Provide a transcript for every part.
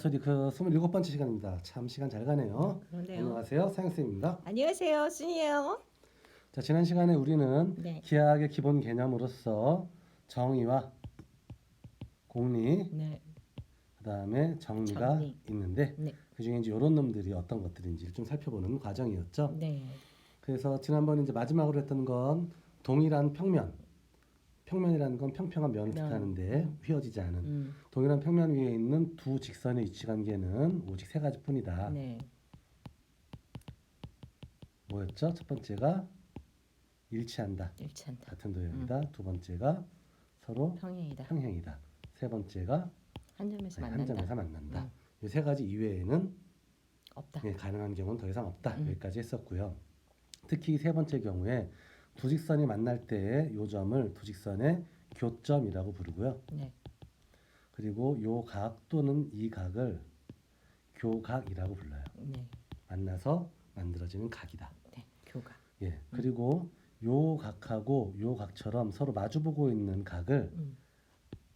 마스터리그 27번째 시간입니다. 참 시간 잘 가네요. 그런데요. 안녕하세요. 사영쌤입니다. 안녕하세요, 순이에요. 자, 지난 시간에 우리는 네. 기하학의 기본 개념으로서 정의와 공리, 네, 그다음에 정리가 정리. 있는데 네, 그중에 이제 이런 놈들이 어떤 것들인지를 좀 살펴보는 과정이었죠. 네, 그래서 지난번에 이제 마지막으로 했던 건 동일한 평면이라는 건 평평한 면을 면. 뜻하는데 휘어지지 않은 동일한 평면 위에 있는 두 직선의 위치 관계는 오직 세 가지뿐이다. 네, 뭐였죠? 첫 번째가 일치한다. 일치한다. 같은 도형이다. 두 번째가 서로 평행이다. 평행이다. 세 번째가 한 점에서 한 만난다. 점에서 만난다. 이 세 가지 이외에는 없다. 가능한 경우는 더 이상 없다. 여기까지 했었고요. 특히 세 번째 경우에 두 직선이 만날 때의 요 점을 두 직선의 교점이라고 부르고요. 네, 그리고 요 각 또는 이 각을 교각이라고 불러요. 네, 만나서 만들어지는 각이다. 네, 교각. 예. 그리고 요 각하고 요 각처럼 서로 마주보고 있는 각을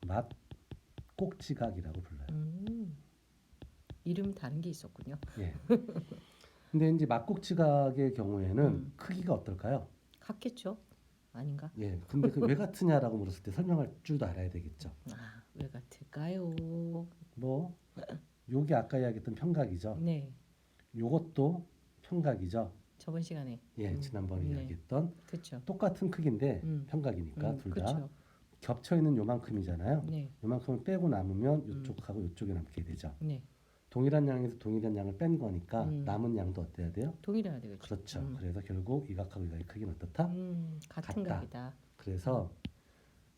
맞꼭지각이라고 불러요. 이름 다른 게 있었군요. 예. 근데 이제 맞꼭지각의 경우에는 크기가 어떨까요? 같겠죠? 아닌가? 예. 근데 그 왜 같으냐라고 물었을 때 설명할 줄도 알아야 되겠죠. 아, 왜 같을까요? 뭐 요게 아까 이야기했던 평각이죠. 네, 요것도 평각이죠. 저번 시간에. 예, 지난번에 네, 이야기했던 그렇죠. 똑같은 크기인데 평각이니까 둘 다 그렇죠. 겹쳐 있는 요만큼이잖아요. 네, 요만큼을 빼고 남으면 요쪽하고 요쪽에 남게 되죠. 네, 동일한 양에서 동일한 양을 뺀 거니까 남은 양도 어때야 돼요? 동일해야 되겠죠. 그렇죠. 그래서 결국 이 각하고 이 각의 크기는 어떻다? 같은 같다. 각이다. 그래서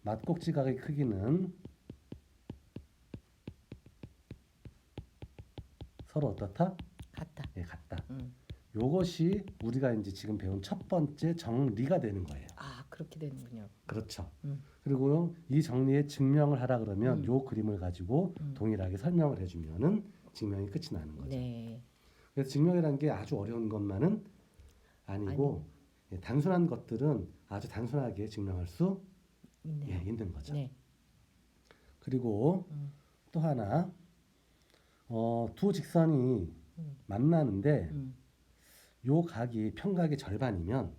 맞꼭지 각의 크기는 서로 어떻다? 같다. 예, 같다. 음. 요것이 우리가 이제 지금 배운 첫 번째 정리가 되는 거예요. 아, 그렇게 되는군요. 그렇죠. 음. 그리고 이 정리의 증명을 하라 그러면 요 그림을 가지고 동일하게 설명을 해주면은 증명이 끝이 나는 거죠. 네. 그래서 증명이라는 게 아주 어려운 것만은 아니고 예, 단순한 것들은 아주 단순하게 증명할 수 있네요. 예, 있는 거죠. 네. 그리고 또 하나 두 직선이 만나는데 요 각이 평각의 절반이면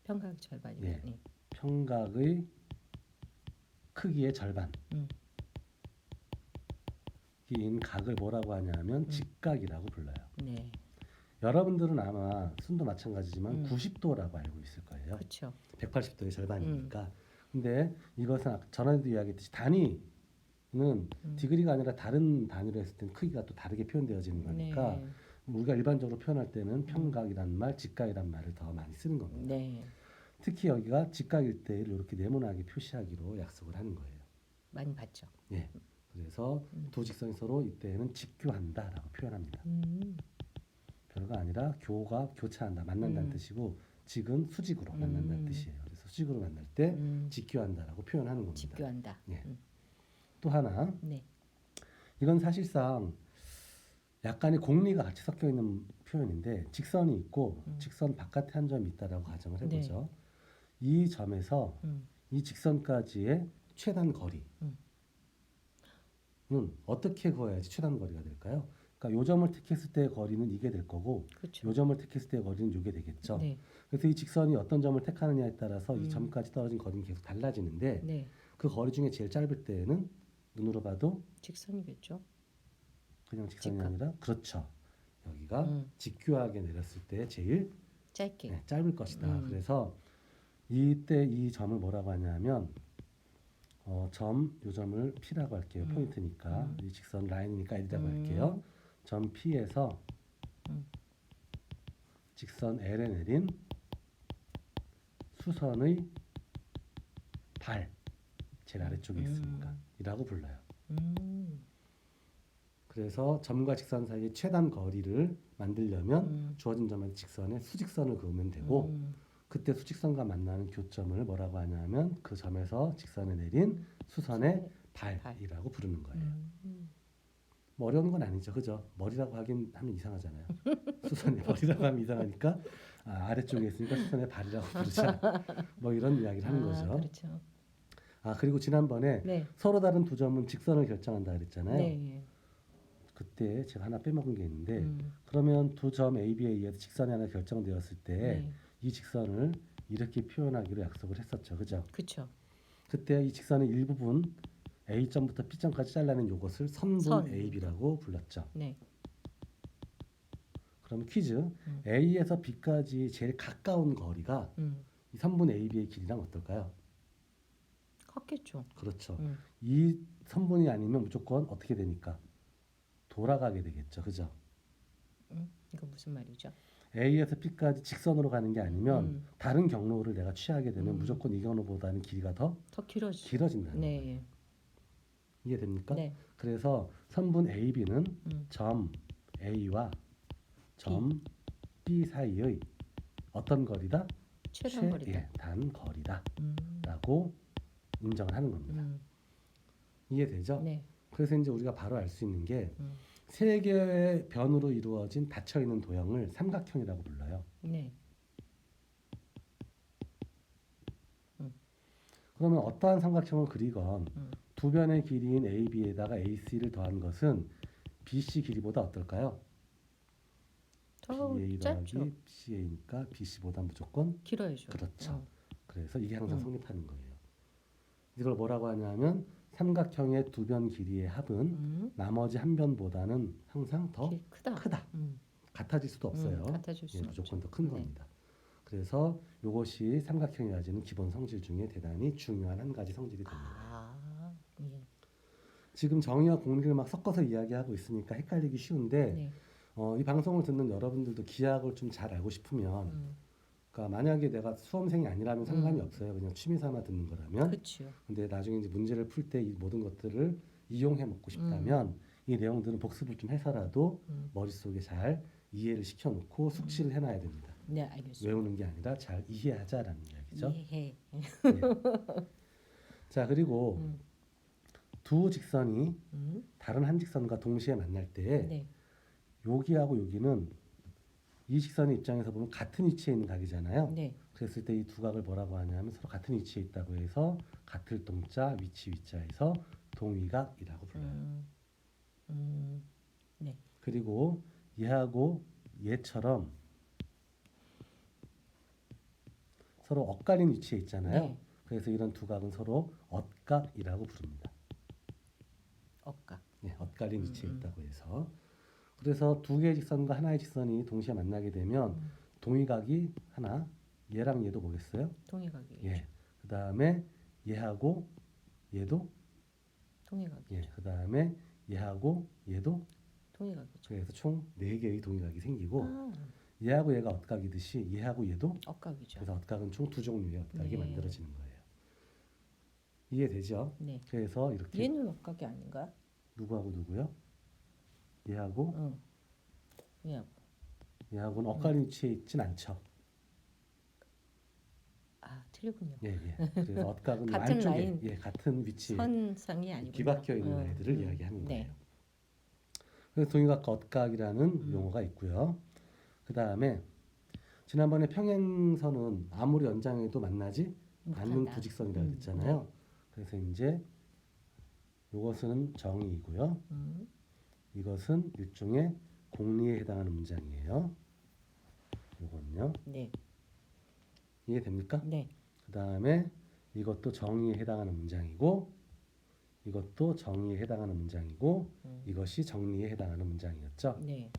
평각 절반이면. 예, 네. 평각의 크기의 절반 인 각을 뭐라고 하냐면 직각이라고 불러요. 네. 여러분들은 아마 순도 마찬가지지만 90도라고 알고 있을 거예요. 그렇죠. 180도의 절반이니까. 근데 이것은 전에도 이야기했듯이 단위는 디그리가 아니라 다른 단위로 했을 때는 크기가 또 다르게 표현되어지는 거니까 네. 우리가 일반적으로 표현할 때는 평각이란 말, 직각이란 말을 더 많이 쓰는 겁니다. 네. 특히 여기가 직각일 때를 이렇게 네모나게 표시하기로 약속을 하는 거예요. 많이 봤죠. 예. 그래서 두 직선이 서로 이때는 직교한다라고 표현합니다. 별거 아니라 교가 교차한다, 만난다는 뜻이고 직은 수직으로 만난다는 뜻이에요. 그래서 수직으로 만날 때 직교한다라고 표현하는 겁니다. 직교한다. 예. 또 하나, 네. 이건 사실상 약간의 공리가 같이 섞여 있는 표현인데 직선이 있고 직선 바깥에 한 점이 있다라고 가정을 해보죠. 이 점에서 이 직선까지의 최단 거리는 어떻게 그어야지 최단 거리가 될까요? 그러니까 요 점을 택했을 때의 거리는 이게 될 거고 그렇죠. 요 점을 택했을 때의 거리는 이게 되겠죠. 네. 그래서 이 직선이 어떤 점을 택하느냐에 따라서 이 점까지 떨어진 거리는 계속 달라지는데 네. 그 거리 중에 제일 짧을 때는 눈으로 봐도 직선이겠죠. 그냥 직선이 직각. 아니라 그렇죠. 여기가 직교하게 내렸을 때 제일 짧게. 네, 짧을 것이다. 그래서 이때 이 점을 뭐라고 하냐면 요 점을 P라고 할게요. 포인트니까 이 직선 라인이니까 L이라고 할게요. 점 P에서 직선 L에 내린 수선의 발 제일 아래쪽에 있으니까 이라고 불러요. 그래서 점과 직선 사이의 최단 거리를 만들려면 주어진 점의 직선에 수직선을 그으면 되고 그때 수직선과 만나는 교점을 뭐라고 하냐면 그 점에서 직선에 내린 수선의 발이라고 부르는 거예요. 뭐 어려운 건 아니죠, 그죠? 머리라고 하면 이상하잖아요. 수선의 머리라고 하면 이상하니까 아래쪽에 있으니까 수선의 발이라고 부르자. 뭐 이런 이야기를 하는 거죠. 그렇죠. 그리고 지난번에 네. 서로 다른 두 점은 직선을 결정한다 그랬잖아요. 네. 그때 제가 하나 빼먹은 게 있는데 음. 그러면 두 점 AB에 의해서 직선이 하나 결정되었을 때 네. 이 직선을 이렇게 표현하기로 약속을 했었죠. 그죠? 그쵸. 그때 이 직선의 일부분 A점부터 B점까지 잘라낸 요것을 선분 선. AB라고 불렀죠. 네. 그럼 퀴즈. 음. A에서 B까지 제일 가까운 거리가 이 선분 AB의 길이랑 어떨까요? 같겠죠. 그렇죠. 음. 이 선분이 아니면 무조건 어떻게 되니까 돌아가게 되겠죠. 그죠? 이거 무슨 말이죠? A에서 B까지 직선으로 가는 게 아니면 음. 다른 경로를 내가 취하게 되면 음. 무조건 이 경로보다는 길이가 더 더 길어지죠. 길어진다는 거예요. 네. 이해됩니까? 네. 그래서 선분 AB는 음. 점 A와 점 B 사이의 어떤 거리다? 최단 거리다. 단 거리다 음. 라고 인정을 하는 겁니다. 이해되죠? 네. 그래서 이제 우리가 바로 알 수 있는 게 음. 세 개의 변으로 이루어진 닫혀있는 도형을 삼각형이라고 불러요. 네. 그러면 어떠한 삼각형을 그리건 음. 두 변의 길이인 AB에다가 AC를 더한 것은 BC 길이보다 어떨까요? 더 BA 짧죠. 더하기 CA니까 BC보다 무조건 길어야죠. 그렇죠. 그래서 이게 항상 음. 성립하는 거예요. 이걸 뭐라고 하냐면 삼각형의 두 변 길이의 합은 나머지 한 변보다는 항상 더 길 크다. 크다. 같아질 수도 없어요. 같아질 예, 수는 무조건 없죠. 더 큰 네. 겁니다. 그래서 이것이 삼각형이 가지는 기본 성질 중에 대단히 중요한 한 가지 성질이 됩니다. 아, 예. 지금 정의와 공리를 막 섞어서 이야기하고 있으니까 헷갈리기 쉬운데 네. 이 방송을 듣는 여러분들도 기하학을 좀 잘 알고 싶으면 그러니까 만약에 내가 수험생이 아니라면 상관이 없어요. 그냥 취미삼아 듣는 거라면. 그렇죠. 근데 나중에 이제 문제를 풀 때 이 모든 것들을 이용해 먹고 싶다면 이 내용들은 복습을 좀 해서라도 머릿속에 잘 이해를 시켜놓고 숙지를 해놔야 됩니다. 네, 알겠습니다. 외우는 게 아니라 잘 이해하자라는 이야기죠. 이해해. 예. 자, 그리고 두 직선이 다른 한 직선과 동시에 만날 때 네. 여기하고 여기는 이 직선의 입장에서 보면 같은 위치에 있는 각이잖아요. 네. 그랬을 때 이 두 각을 뭐라고 하냐면 서로 같은 위치에 있다고 해서 같을 동자 위치에서 동위각이라고 불러요. 네. 그리고 얘하고 얘처럼 서로 엇갈린 위치에 있잖아요. 네. 그래서 이런 두 각은 서로 엇각이라고 부릅니다. 억각. 네, 엇갈린 위치에 있다고 해서 그래서 두 개의 직선과 하나의 직선이 동시에 만나게 되면 동위각이 하나, 얘랑 얘도 뭐겠어요? 동의각이죠. 예. 그 다음에 얘하고 얘도 동의각이죠. 예. 그 다음에 얘하고 얘도 동의각이죠. 그래서 총 4개의 동위각이 생기고 아, 얘하고 얘가 엇각이듯이 얘하고 얘도 억각이죠. 그래서 엇각은 총 2종류의 엇각이 네. 만들어지는 거예요. 이해되죠? 네. 그래서 이렇게 얘는 억각이 아닌가? 누구하고 누구요? 얘하고 응. 얘하고. 얘하고는 엇갈린 위치에 있진 않죠. 아, 틀렸군요. 예, 예. 그래서 엇각은 같은 안쪽에 라인, 예, 같은 위치에 선상이 아니고 뒤바뀌어 있는 아이들을 이야기하는 네. 거예요. 그래서 동위각과 엇각이라는 용어가 있고요. 그 다음에 지난번에 평행선은 아무리 연장해도 만나지 않는 못한다. 두 직선이라고 했잖아요. 그래서 이제 이것은 정의이고요. 이것은 일종의 공리에 해당하는 문장이에요. 이건요. 네. 이해됩니까? 네. 그 다음에 이것도 정의에 해당하는 문장이고 이것도 정의에 해당하는 문장이고 이것이 정리에 해당하는 문장이었죠. 네.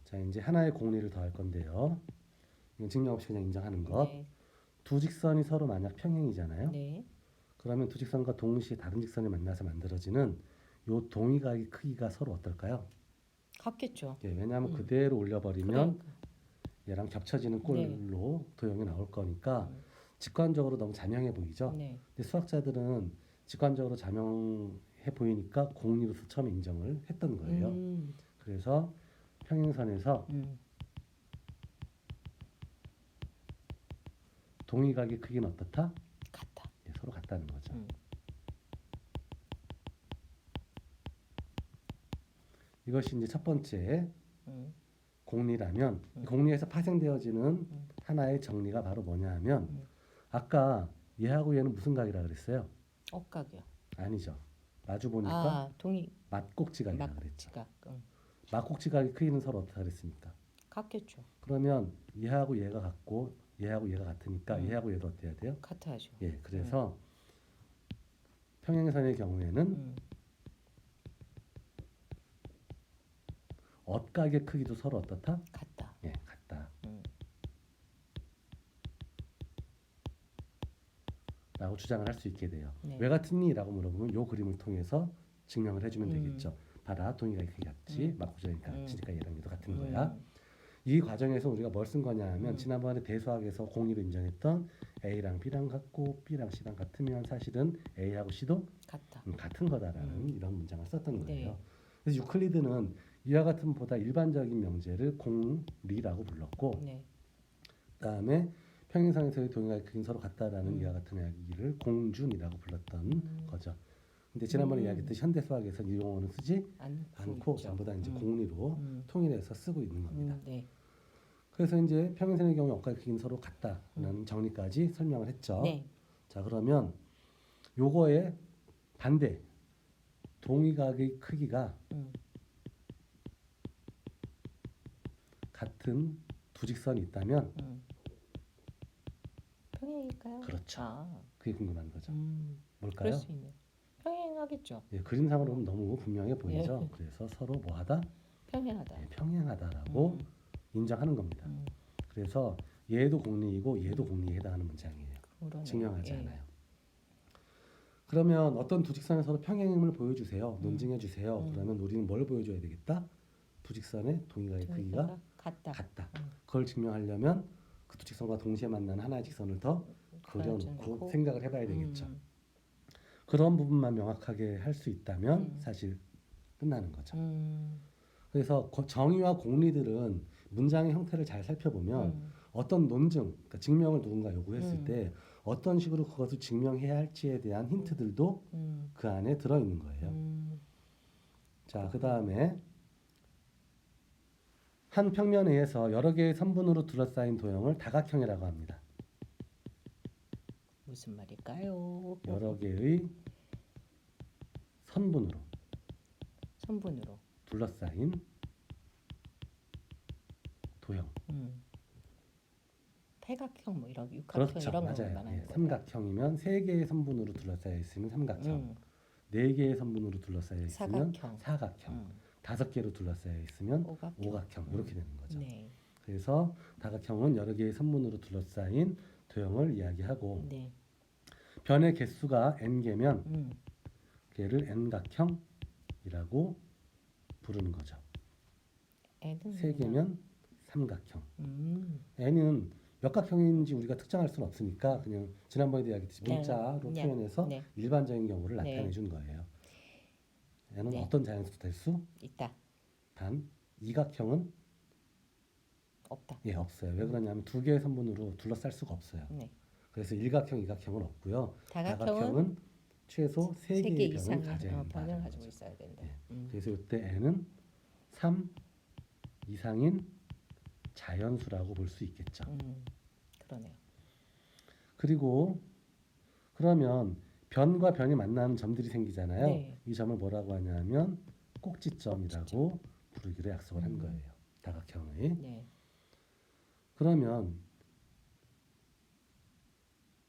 자, 이제 하나의 공리를 더할 건데요. 이건 증명 없이 그냥 인정하는 것. 네. 두 직선이 서로 만약 평행이잖아요. 네. 그러면 두 직선과 동시에 다른 직선이 만나서 만들어지는 요 동위각의 크기가 서로 어떨까요? 같겠죠. 예, 왜냐하면 그대로 올려버리면 그러니까. 얘랑 겹쳐지는 꼴로 도형이 나올 거니까 음. 직관적으로 너무 자명해 보이죠. 네. 근데 수학자들은 직관적으로 자명해 보이니까 공리로서 처음 인정을 했던 거예요. 그래서 평행선에서 동위각의 크기는 어떻다? 같다. 예, 서로 같다는 거죠. 이것이 이제 첫 번째 공리라면 공리에서 파생되어지는 하나의 정리가 바로 뭐냐 하면 아까 얘하고 얘는 무슨 각이라 그랬어요? 억각이요. 아니죠. 마주 보니까 아, 동의 맞꼭지각이라 그랬죠. 막지각. 맞꼭지각의 크기는 서로 어떻게 그랬습니까? 같겠죠. 그러면 얘하고 얘가 같고 얘하고 얘가 같으니까 얘하고 얘도 어때야 돼요? 같아야죠. 예, 그래서 평행선의 경우에는 음. 엇각의 크기도 서로 어떻다? 같다. 예, 같다. 음. 라고 주장을 할 수 있게 돼요. 네. 왜 같으니? 라고 물어보면 요 그림을 통해서 증명을 해주면 되겠죠. 봐라, 동의각의 크기 같지, 맞고자니까 같으니까 얘랑 얘도 같은 거야. 이 과정에서 우리가 뭘 쓴 거냐 하면 지난번에 대수학에서 공의로 인정했던 A랑 B랑 같고 B랑 C랑 같으면 사실은 A하고 C도 같다. 같은 거다라는 이런 문장을 썼던 거예요. 네. 그래서 유클리드는 이와 같은 보다 일반적인 명제를 공리라고 불렀고 네. 그다음에 평행선에서의 동의각의 크기는 서로 같다라는 이와 같은 이야기를 공준이라고 불렀던 거죠. 근데 지난번에 이야기했듯이 현대 수학에서 이 용어는 쓰지 않고 있죠. 전부 다 이제 공리로 통일해서 쓰고 있는 겁니다. 네. 그래서 이제 평행선의 경우 엇각의 크기는 서로 같다라는 정리까지 설명을 했죠. 네. 자, 그러면 요거의 반대 동의각의 크기가 같은 두 직선이 있다면 평행일까요? 그렇죠. 아. 그게 궁금한 거죠. 그럴 뭘까요? 수 있네요. 평행하겠죠. 예, 그림상으로는 너무 분명해 보이죠. 그래서 서로 뭐하다? 평행하다. 예, 평행하다라고 인정하는 겁니다. 그래서 얘도 공리이고 얘도 공리에 해당하는 문장이에요. 그러네요. 증명하지 예. 않아요. 그러면 어떤 두 직선의 서로 평행임을 보여주세요. 논증해 주세요. 그러면 우리는 뭘 보여줘야 되겠다? 두 직선의 동의각의 크기가 같다. 같다. 그걸 증명하려면 그 두 직선과 동시에 만나는 하나의 직선을 더 그려놓고 그려놓고. 생각을 해봐야 되겠죠. 그런 부분만 명확하게 할 수 있다면 사실 끝나는 거죠. 그래서 정의와 공리들은 문장의 형태를 잘 살펴보면 어떤 논증, 그러니까 증명을 누군가 요구했을 때 어떤 식으로 그것을 증명해야 할지에 대한 힌트들도 그 안에 들어있는 거예요. 자, 그 다음에 한 평면에서 여러 개의 선분으로 둘러싸인 도형을 다각형이라고 합니다. 무슨 말일까요? 여러 개의 선분으로 선분으로. 둘러싸인 도형. 팔각형 뭐 이런 육각형 그렇죠, 이런 거 맞아요. 말하는 예, 거예요. 삼각형이면 세 개의 선분으로 둘러싸여 있으면 삼각형, 네 개의 선분으로 둘러싸여 있으면 사각형. 사각형, 다섯 개로 둘러싸여 있으면 오각형. 오각형 이렇게 되는 거죠. 네. 그래서 다각형은 여러 개의 선분으로 둘러싸인 도형을 이야기하고 네. 변의 개수가 n 개면 걔를 n각형이라고 부르는 거죠. N은 세 개면 삼각형. 음. n은 몇 각형인지 우리가 특정할 수는 없으니까 그냥 지난번에도 이야기했듯이 네. 문자로 네. 표현해서 네. 일반적인 경우를 네. 나타내 준 거예요. n은 네. 어떤 자연수도 될 수? 있다. 단 이각형은 없다. 예, 없어요. 왜 그러냐면 두 개의 선분으로 둘러쌀 수가 없어요. 네. 그래서 일각형, 이각형은 없고요. 다각형은 다각형은 최소 세 세 개 개의 변을 이상의 가져야 변을 된다는 가지고 거죠. 있어야 된다. 예. 그래서 이때 n은 3 이상인 자연수라고 볼 수 있겠죠. 그러네요. 그리고 그러면 변과 변이 만나는 점들이 생기잖아요. 네. 이 점을 뭐라고 하냐면 꼭지점이라고 부르기로 약속을 한 거예요. 다각형의. 네. 그러면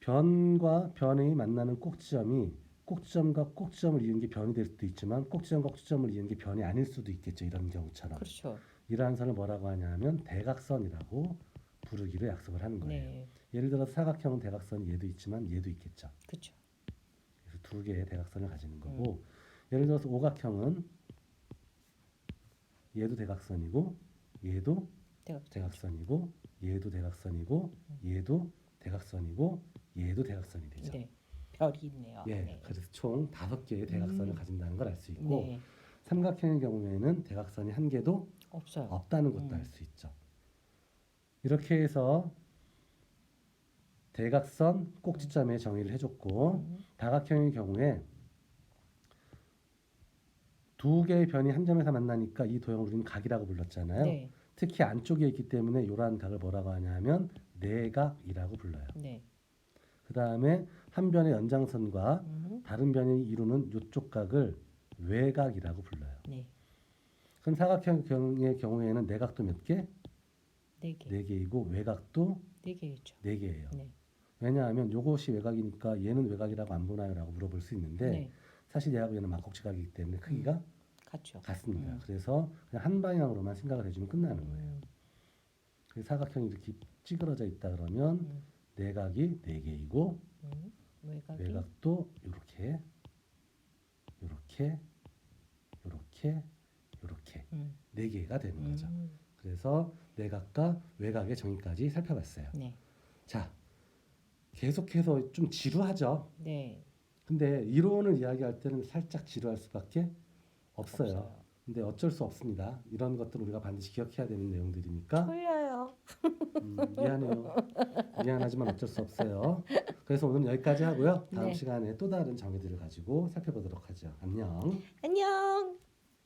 변과 변이 만나는 꼭지점이 꼭지점과 꼭지점을 이은 게 변이 될 수도 있지만 꼭지점과 꼭지점을 이은 게 변이 아닐 수도 있겠죠. 이런 경우처럼. 그렇죠. 이러한 선을 뭐라고 하냐면 대각선이라고 부르기로 약속을 하는 거예요. 네. 예를 들어서 사각형은 대각선이 얘도 있지만 얘도 있겠죠. 그렇죠. 그래서 두 개의 대각선을 가지는 거고 예를 들어서 오각형은 얘도 대각선이고 얘도 대각선이고 얘도 대각선이고 얘도 대각선이고 얘도 대각선이 되죠. 네. 별이 있네요. 예, 네. 그래서 총 5개의 대각선을 가진다는 걸 알 수 있고 네. 삼각형의 경우에는 대각선이 한 개도 없어요. 없다는 것도 알 수 있죠. 이렇게 해서 대각선 꼭지점의 정의를 해줬고 다각형의 경우에 두 개의 변이 한 점에서 만나니까 이 도형을 우리는 각이라고 불렀잖아요. 네. 특히 안쪽에 있기 때문에 이러한 각을 뭐라고 하냐면 내각이라고 불러요. 네. 그 다음에 한 변의 연장선과 음. 다른 변이 이루는 이쪽 각을 외곽이라고 불러요. 네. 그럼 사각형의 경우에는 내각도 몇 개? 네 개. 네 개이고 외곽도 네 개죠. 네 개예요. 네. 왜냐하면 요것이 외곽이니까 얘는 외곽이라고 안 보나요라고 물어볼 수 있는데 네. 사실 얘하고 얘는 막곡지각이기 때문에 크기가 같죠. 같습니다. 그래서 그냥 한 방향으로만 생각을 해주면 끝나는 거예요. 그래서 사각형이 이렇게 찌그러져 있다 그러면 내각이 네 개이고 외곽이 외곽도 이렇게 네 개가 되는 거죠. 그래서 내각과 외곽의 정의까지 살펴봤어요. 네. 자, 계속해서 좀 지루하죠. 네. 근데 이론을 이야기할 때는 살짝 지루할 수밖에 없어요. 없어요. 근데 어쩔 수 없습니다. 이런 것들 우리가 반드시 기억해야 되는 내용들이니까 틀려요. 미안해요. 미안하지만 어쩔 수 없어요. 그래서 오늘 여기까지 하고요. 다음 네. 시간에 또 다른 정의들을 가지고 살펴보도록 하죠. 안녕. 안녕.